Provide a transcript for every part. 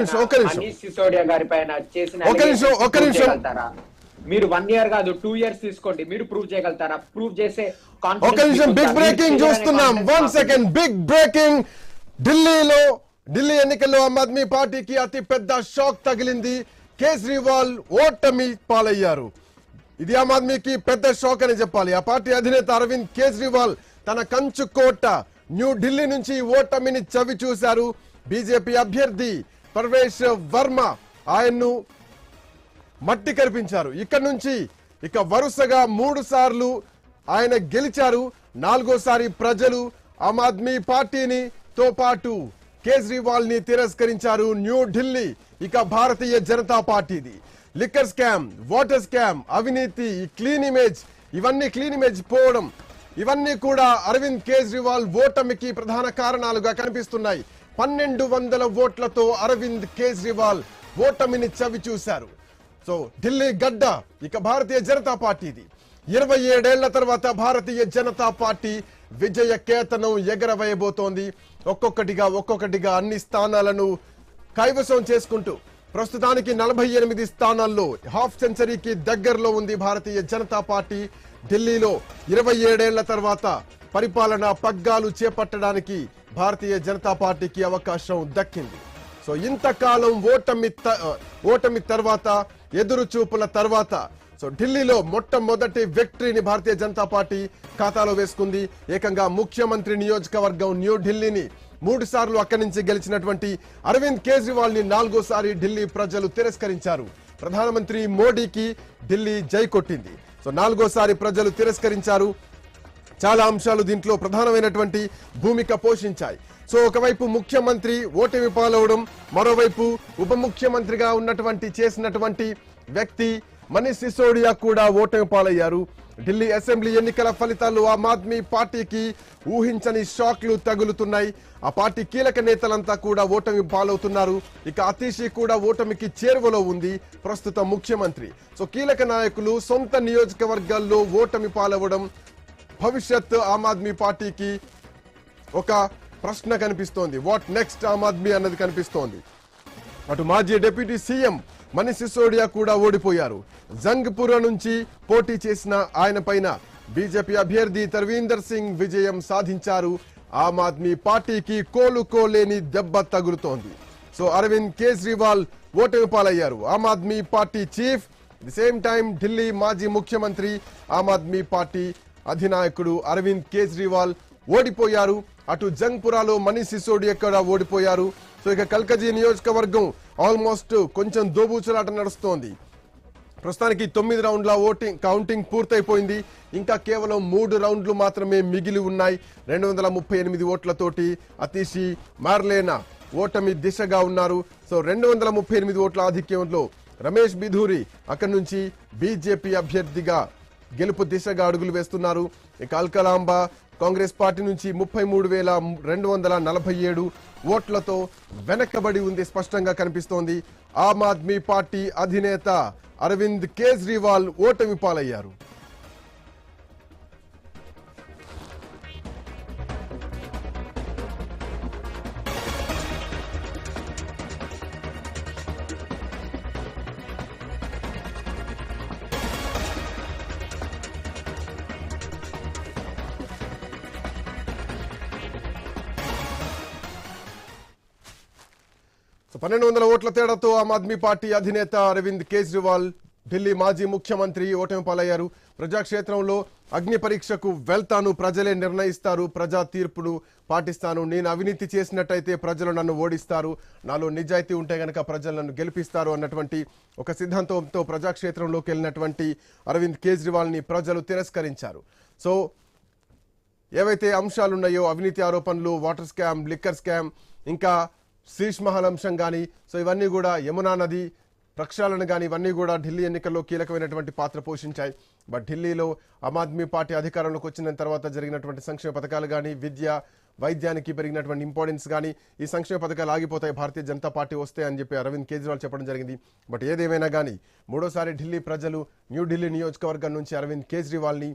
మనీష్ సిసోడియా గారి పైన చేసిన మీరు 1 year కాదు 2 years తీసుకోండి, మీరు ప్రూవ్ చేయగలుగుతారా? ప్రూవ్ చేసే కాన్ఫిడెన్స్. బిగ్ బ్రేకింగ్ చూస్తున్నాం. 1 second బిగ్ బ్రేకింగ్. ఢిల్లీ ఎన్నికల్లో ఆమ్ ఆద్మీ పార్టీకి అతి పెద్ద షాక్ తగిలింది. కేజ్రీవాల్ ఓటమి పాలయ్యారు. ఇది ఆమ్ ఆద్మీకి పెద్ద షాక్ అని చెప్పాలి. ఆ పార్టీ అధినేత అరవింద్ కేజ్రీవాల్ తన కంచు కోట న్యూఢిల్లీ నుంచి ఓటమిని చవి చూశారు. బీజేపీ అభ్యర్థి పర్వేష్ వర్మ ఆయన్ను మట్టి కరిపించారు. ఇక్కడ నుంచి ఇక వరుసగా 3 సార్లు ఆయన గెలిచారు. 4వసారి ప్రజలు ఆమ్ ఆద్మీ పార్టీని తో పాటు కేజ్రీవాల్ ని తిరస్కరించారు. న్యూఢిల్లీ ఇక భారతీయ జనతా పార్టీది. లిక్కర్ స్కామ్, వాటర్ స్కామ్, అవినీతి, క్లీన్ ఇమేజ్ పోవడం, ఇవన్నీ కూడా అరవింద్ కేజ్రీవాల్ ఓటమికి ప్రధాన కారణాలుగా కనిపిస్తున్నాయి. 1200 ఓట్లతో అరవింద్ కేజ్రీవాల్ ఓటమిని చవి చూశారు. సో ఢిల్లీ గడ్డ ఇక భారతీయ జనతా పార్టీది. 27 ఏళ్ల తర్వాత భారతీయ జనతా పార్టీ విజయ కేతనం ఎగరవేయబోతోంది. ఒక్కొక్కటిగా అన్ని స్థానాలను కైవసం చేసుకుంటూ ప్రస్తుతానికి 48 స్థానాల్లో హాఫ్ సెంచరీకి దగ్గరలో ఉంది భారతీయ జనతా పార్టీ. ఢిల్లీలో 27 ఏళ్ల తర్వాత పరిపాలన పగ్గాలు చేపట్టడానికి భారతీయ జనతా పార్టీకి అవకాశం దక్కింది. సో ఇంతకాలం ఓటమి తర్వాత, ఎదురు చూపుల తర్వాత సో ఢిల్లీలో మొట్టమొదటి విక్టరీని భారతీయ జనతా పార్టీ ఖాతాలో వేసుకుంది. ఏకంగా ముఖ్యమంత్రి నియోజకవర్గం న్యూఢిల్లీని 3 సార్లు అక్కడి నుంచి గెలిచినటువంటి అరవింద్ కేజ్రీవాల్ ని 4వసారి ఢిల్లీ ప్రజలు తిరస్కరించారు. ప్రధానమంత్రి మోడీకి ఢిల్లీ జై కొట్టింది. సో 4వసారి ప్రజలు తిరస్కరించారు. చాలా అంశాలు దీంట్లో ప్రధానమైనటువంటి భూమిక పోషించాయి. సో ఒకవైపు ముఖ్యమంత్రి ఓటమి పాలవడం, మరోవైపు ఉప ముఖ్యమంత్రిగా చేసినటువంటి వ్యక్తి మనీష్ సిసోడియా కూడా ఓటమి పాలయ్యారు. ఢిల్లీ అసెంబ్లీ ఎన్నికల ఫలితాలు ఆమ్ ఆద్మీ పార్టీకి ఊహించని షాక్లు తగులుతున్నాయి. ఆ పార్టీ కీలక నేతలంతా కూడా ఓటమి పాలవుతున్నారు. ఇక అతీషి కూడా ఓటమికి చేరువలో ఉంది ప్రస్తుత ముఖ్యమంత్రి. సో కీలక నాయకులు సొంత నియోజకవర్గాల్లో ఓటమి పాలవడం భవిష్యత్ ఆమ్ ఆద్మీ పార్టీకి ఒక ప్రశ్న కనిపిస్తోంది. వాట్ నెక్స్ట్ ఆమ్ ఆద్మీ అన్నది కనిపిస్తోంది. అటు మాజీ డిప్యూటీ సీఎం మనీష్ సిసోడియా కూడా ఓడిపోయారు. జంగ్పుర నుంచి పోటీ చేసిన ఆయన పైన బీజేపీ అభ్యర్థి తర్వీందర్ సింగ్ విజయం సాధించారు. ఆమ్ ఆద్మీ పార్టీకి కోలుకోలేని దెబ్బ తగులుతోంది. సో అరవింద్ కేజ్రీవాల్ ఓటమి పాలయ్యారు. Aam Aadmi party chief, the same time Delhi మాజీ ముఖ్యమంత్రి, ఆమ్ ఆద్మీ పార్టీ అధినాయకుడు అరవింద్ కేజ్రీవాల్ ఓడిపోయారు. అటు జంగ్పురాలో మనీష్ సిసోడియా కూడా ఓడిపోయారు. సో ఇక కల్కజీ నియోజకవర్గం ఆల్మోస్ట్ కొంచెం దోబూచులాట నడుస్తోంది. ప్రస్తుతానికి 9 రౌండ్ల కౌంటింగ్ పూర్తయిపోయింది. ఇంకా కేవలం 3 రౌండ్లు మాత్రమే మిగిలి ఉన్నాయి. 238 ఓట్లతోటి అతీషి మార్లేనా ఓటమి దిశగా ఉన్నారు. సో 238 ఓట్ల ఆధిక్యంలో రమేష్ బిధూరి అక్కడి నుంచి బీజేపీ అభ్యర్థిగా గెలుపు దిశగా అడుగులు వేస్తున్నారు. ఇక అల్కలాంబ కాంగ్రెస్ పార్టీ నుంచి 33,247 ఓట్లతో వెనకబడి ఉంది స్పష్టంగా కనిపిస్తోంది. ఆమ్ ఆద్మీ పార్టీ అధినేత అరవింద్ కేజ్రీవాల్ ఓటమి పాలయ్యారు. సో 1200 ఓట్ల తేడాతో ఆమ్ ఆద్మీ పార్టీ అధినేత అరవింద్ కేజ్రీవాల్ ఢిల్లీ మాజీ ముఖ్యమంత్రి ఓటమి పాలయ్యారు. ప్రజాక్షేత్రంలో అగ్ని పరీక్షకు వెళ్తాను, ప్రజలే నిర్ణయిస్తారు, ప్రజా తీర్పును పాటిస్తాను, నేను అవినీతి చేసినట్టయితే ప్రజలు నన్ను ఓడిస్తారు, నాలో నిజాయితీ ఉంటే గనక ప్రజలు నన్ను గెలిపిస్తారు అన్నటువంటి ఒక సిద్ధాంతంతో ప్రజాక్షేత్రంలోకి వెళ్ళినటువంటి అరవింద్ కేజ్రీవాల్ని ప్రజలు తిరస్కరించారు. సో ఏవైతే అంశాలున్నాయో అవినీతి ఆరోపణలు, వాటర్ స్కామ్, లిక్కర్ స్కామ్, ఇంకా శీష్ మహల్ అంశం కానీ, సో ఇవన్నీ కూడా యమునా నది ప్రక్షాళన కానీ ఇవన్నీ కూడా ఢిల్లీ ఎన్నికల్లో కీలకమైనటువంటి పాత్ర పోషించాయి. బట్ ఢిల్లీలో ఆమ్ ఆద్మీ పార్టీ అధికారంలోకి వచ్చిన తర్వాత జరిగినటువంటి సంక్షేమ పథకాలు కానీ, విద్య వైద్యానికి పెరిగినటువంటి ఇంపార్టెన్స్ కానీ, ఈ సంక్షేమ పథకాలు ఆగిపోతాయి భారతీయ జనతా పార్టీ వస్తే అని చెప్పి అరవింద్ కేజ్రీవాల్ చెప్పడం జరిగింది. బట్ ఏదేమైనా కానీ 3వ సారి ఢిల్లీ ప్రజలు న్యూఢిల్లీ నియోజకవర్గం నుంచి అరవింద్ కేజ్రీవాల్ని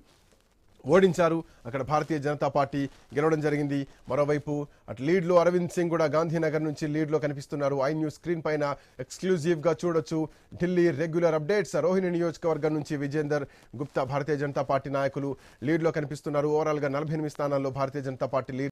ఓడించారు. అక్కడ భారతీయ జనతా పార్టీ గెలవడం జరిగింది. మరోవైపు అటు లీడ్లో అరవింద్ సింగ్ కూడా గాంధీనగర్ నుంచి లీడ్లో కనిపిస్తున్నారు. ఐ న్యూస్ స్క్రీన్ పైన ఎక్స్క్లూజివ్గా చూడొచ్చు ఢిల్లీ రెగ్యులర్ అప్డేట్స్. రోహిణి నియోజకవర్గం నుంచి విజేందర్ గుప్తా భారతీయ జనతా పార్టీ నాయకులు లీడ్లో కనిపిస్తున్నారు. ఓవరాల్గా 48 స్థానాల్లో భారతీయ జనతా పార్టీ లీడ్